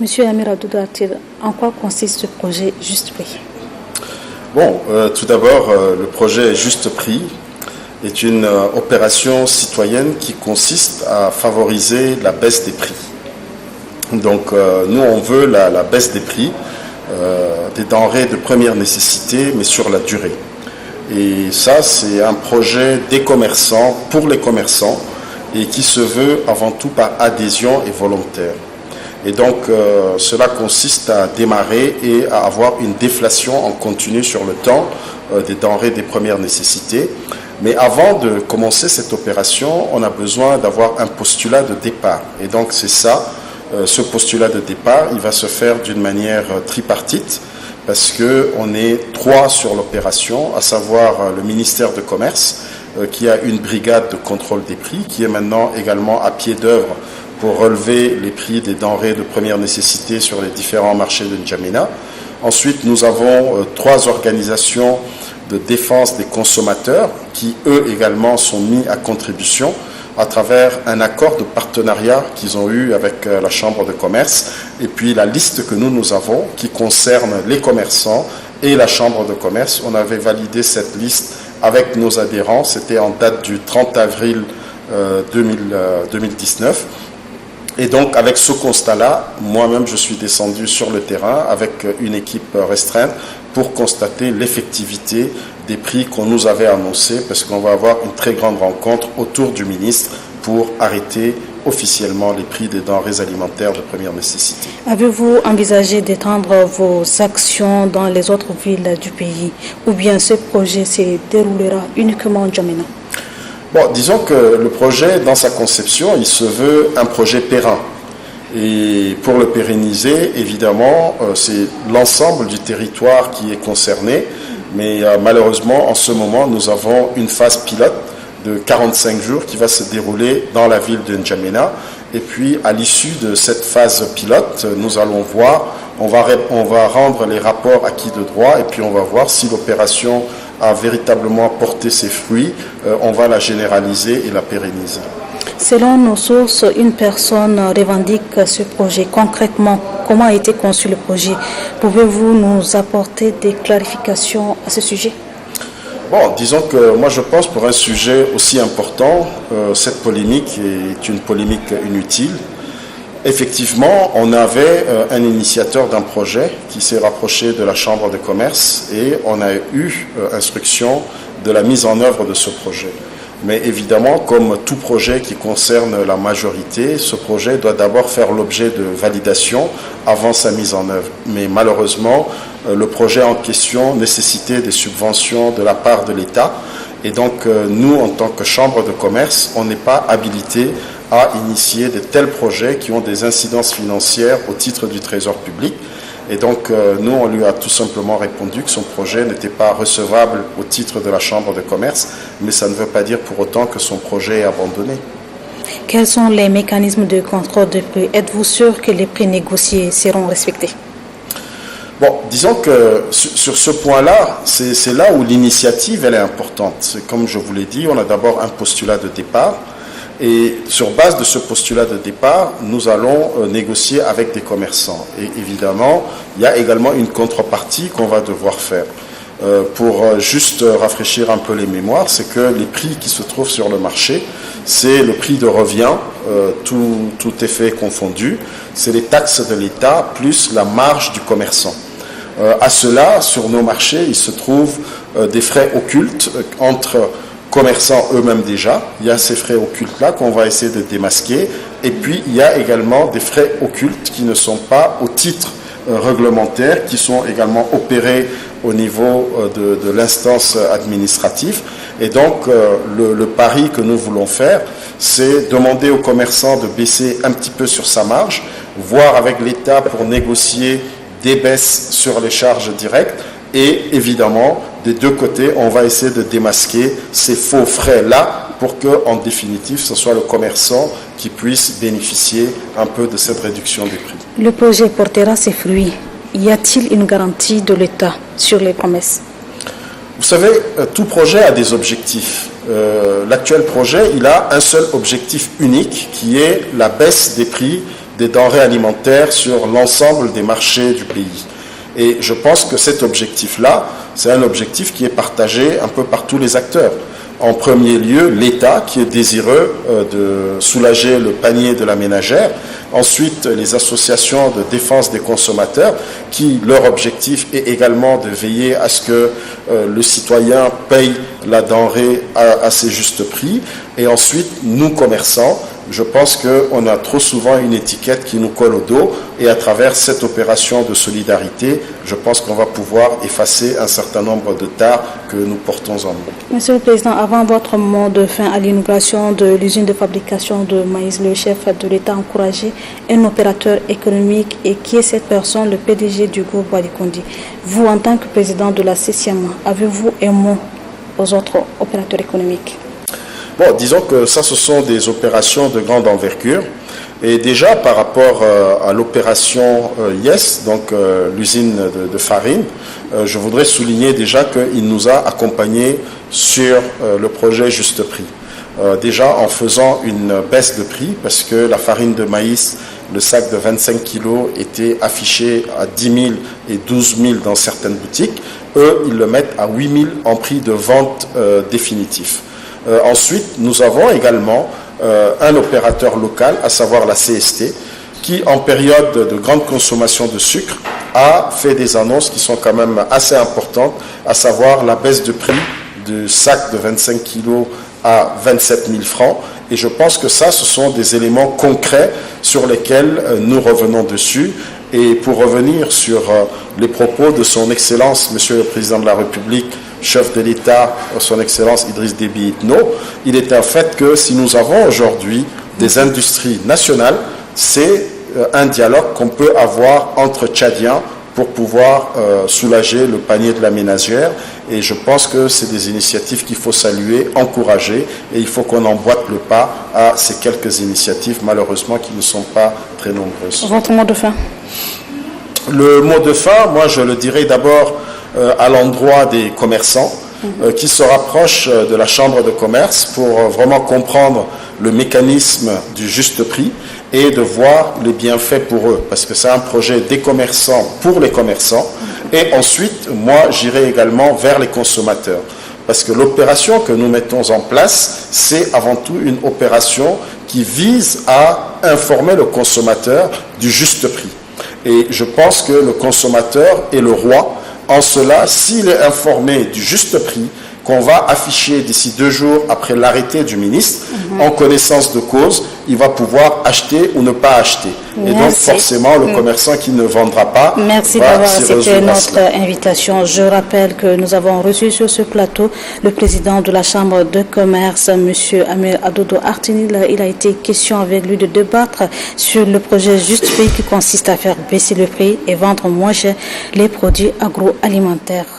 Monsieur Amir Abdoudatir, en quoi consiste ce projet Juste Prix? Bon, tout d'abord, le projet Juste Prix est une opération citoyenne qui consiste à favoriser la baisse des prix. Donc nous, on veut la baisse des prix des denrées de première nécessité, mais sur la durée. Et ça, c'est un projet des commerçants, pour les commerçants, et qui se veut avant tout par adhésion et volontaire. Et donc, cela consiste à démarrer et à avoir une déflation en continu sur le temps des denrées des premières nécessités. Mais avant de commencer cette opération, on a besoin d'avoir un postulat de départ. Et donc, c'est ça, ce postulat de départ, il va se faire d'une manière tripartite, parce qu'on est 3 sur l'opération, à savoir le ministère de Commerce, qui a une brigade de contrôle des prix, qui est maintenant également à pied d'œuvre pour relever les prix des denrées de première nécessité sur les différents marchés de N'Djamena. Ensuite, nous avons 3 organisations de défense des consommateurs qui, eux également, sont mis à contribution à travers un accord de partenariat qu'ils ont eu avec la Chambre de commerce. Et puis la liste que nous avons, qui concerne les commerçants et la Chambre de commerce, on avait validé cette liste avec nos adhérents. C'était en date du 30 avril 2019. Et donc, avec ce constat-là, moi-même, je suis descendu sur le terrain avec une équipe restreinte pour constater l'effectivité des prix qu'on nous avait annoncés, parce qu'on va avoir une très grande rencontre autour du ministre pour arrêter officiellement les prix des denrées alimentaires de première nécessité. Avez-vous envisagé d'étendre vos actions dans les autres villes du pays, ou bien ce projet se déroulera uniquement en N'Djamena? Bon, disons que le projet, dans sa conception, il se veut un projet périn. Et pour le pérenniser, évidemment, c'est l'ensemble du territoire qui est concerné. Mais malheureusement, en ce moment, nous avons une phase pilote de 45 jours qui va se dérouler dans la ville de N'Djamena. Et puis, à l'issue de cette phase pilote, nous allons voir, on va rendre les rapports acquis de droit, et puis on va voir si l'opération a véritablement porté ses fruits. On va la généraliser et la pérenniser. Selon nos sources, une personne revendique ce projet. Concrètement, comment a été conçu le projet? Pouvez-vous nous apporter des clarifications à ce sujet? Bon, disons que moi je pense pour un sujet aussi important, cette polémique est une polémique inutile. Effectivement, on avait un initiateur d'un projet qui s'est rapproché de la Chambre de commerce et on a eu instruction de la mise en œuvre de ce projet. Mais évidemment, comme tout projet qui concerne la majorité, ce projet doit d'abord faire l'objet de validation avant sa mise en œuvre. Mais malheureusement, le projet en question nécessitait des subventions de la part de l'État. Et donc, nous, en tant que Chambre de commerce, on n'est pas habilité à initier de tels projets qui ont des incidences financières au titre du Trésor public. Et donc, nous, on lui a tout simplement répondu que son projet n'était pas recevable au titre de la Chambre de commerce, mais ça ne veut pas dire pour autant que son projet est abandonné. Quels sont les mécanismes de contrôle de prix? Êtes-vous sûr que les prix négociés seront respectés? Bon, disons que sur ce point-là, c'est là où l'initiative elle est importante. Comme je vous l'ai dit, on a d'abord un postulat de départ. Et sur base de ce postulat de départ, nous allons négocier avec des commerçants. Et évidemment, il y a également une contrepartie qu'on va devoir faire. Pour juste rafraîchir un peu les mémoires, c'est que les prix qui se trouvent sur le marché, c'est le prix de revient, tout effet confondu, c'est les taxes de l'État plus la marge du commerçant. À cela, sur nos marchés, il se trouve des frais occultes entre commerçants eux-mêmes déjà. Il y a ces frais occultes-là qu'on va essayer de démasquer. Et puis, il y a également des frais occultes qui ne sont pas au titre réglementaire, qui sont également opérés au niveau de l'instance administrative. Et donc, le pari que nous voulons faire, c'est demander aux commerçants de baisser un petit peu sur sa marge, voir avec l'État pour négocier des baisses sur les charges directes. Et évidemment, des deux côtés, on va essayer de démasquer ces faux frais-là pour que, en définitive, ce soit le commerçant qui puisse bénéficier un peu de cette réduction des prix. Le projet portera ses fruits. Y a-t-il une garantie de l'État sur les promesses? Vous savez, tout projet a des objectifs. L'actuel projet, il a un seul objectif unique qui est la baisse des prix des denrées alimentaires sur l'ensemble des marchés du pays. Et je pense que cet objectif-là, c'est un objectif qui est partagé un peu par tous les acteurs. En premier lieu, l'État qui est désireux de soulager le panier de la ménagère. Ensuite, les associations de défense des consommateurs qui, leur objectif est également de veiller à ce que le citoyen paye la denrée à ses justes prix. Et ensuite, nous, commerçants, je pense qu'on a trop souvent une étiquette qui nous colle au dos et à travers cette opération de solidarité, je pense qu'on va pouvoir effacer un certain nombre de tares que nous portons en nous. Monsieur le Président, avant votre mot de fin à l'inauguration de l'usine de fabrication de maïs, le chef de l'État a encouragé un opérateur économique et qui est cette personne, le PDG du groupe Walikondi. Vous, en tant que président de la CCMA, avez-vous un mot aux autres opérateurs économiques? Bon, disons que ça, ce sont des opérations de grande envergure. Et déjà, par rapport à l'opération Yes, donc l'usine de farine, je voudrais souligner déjà qu'il nous a accompagnés sur le projet Juste Prix. Déjà en faisant une baisse de prix, parce que la farine de maïs, le sac de 25 kilos était affiché à 10 000 et 12 000 dans certaines boutiques. Eux, ils le mettent à 8 000 en prix de vente définitif. Ensuite, nous avons également un opérateur local, à savoir la CST, qui en période de grande consommation de sucre a fait des annonces qui sont quand même assez importantes, à savoir la baisse de prix du sac de 25 kilos à 27 000 francs. Et je pense que ça, ce sont des éléments concrets sur lesquels nous revenons dessus. Et pour revenir sur les propos de son Excellence, Monsieur le Président de la République, chef de l'État, son Excellence Idriss Déby Itno, il est un fait que si nous avons aujourd'hui des industries nationales, c'est un dialogue qu'on peut avoir entre Tchadiens pour pouvoir soulager le panier de la ménagère. Et je pense que c'est des initiatives qu'il faut saluer, encourager, et il faut qu'on emboîte le pas à ces quelques initiatives, malheureusement, qui ne sont pas très nombreuses. Votre mot de fin? Le mot de fin, moi, je le dirais d'abord à l'endroit des commerçants qui se rapprochent de la Chambre de commerce pour vraiment comprendre le mécanisme du juste prix et de voir les bienfaits pour eux, parce que c'est un projet des commerçants pour les commerçants. Et ensuite, moi, j'irai également vers les consommateurs, parce que l'opération que nous mettons en place, c'est avant tout une opération qui vise à informer le consommateur du juste prix. Et je pense que le consommateur est le roi. En cela, s'il est informé du juste prix qu'on va afficher d'ici 2 jours après l'arrêté du ministre, en connaissance de cause, il va pouvoir acheter ou ne pas acheter. Merci. Et donc forcément, le commerçant qui ne vendra pas Merci va d'avoir s'y accepté résoudre à notre cela. invitation. Je rappelle que nous avons reçu sur ce plateau le président de la Chambre de commerce, M. Amir Adodo Artinil. Il a été question avec lui de débattre sur le projet Juste Prix qui consiste à faire baisser le prix et vendre moins cher les produits agroalimentaires.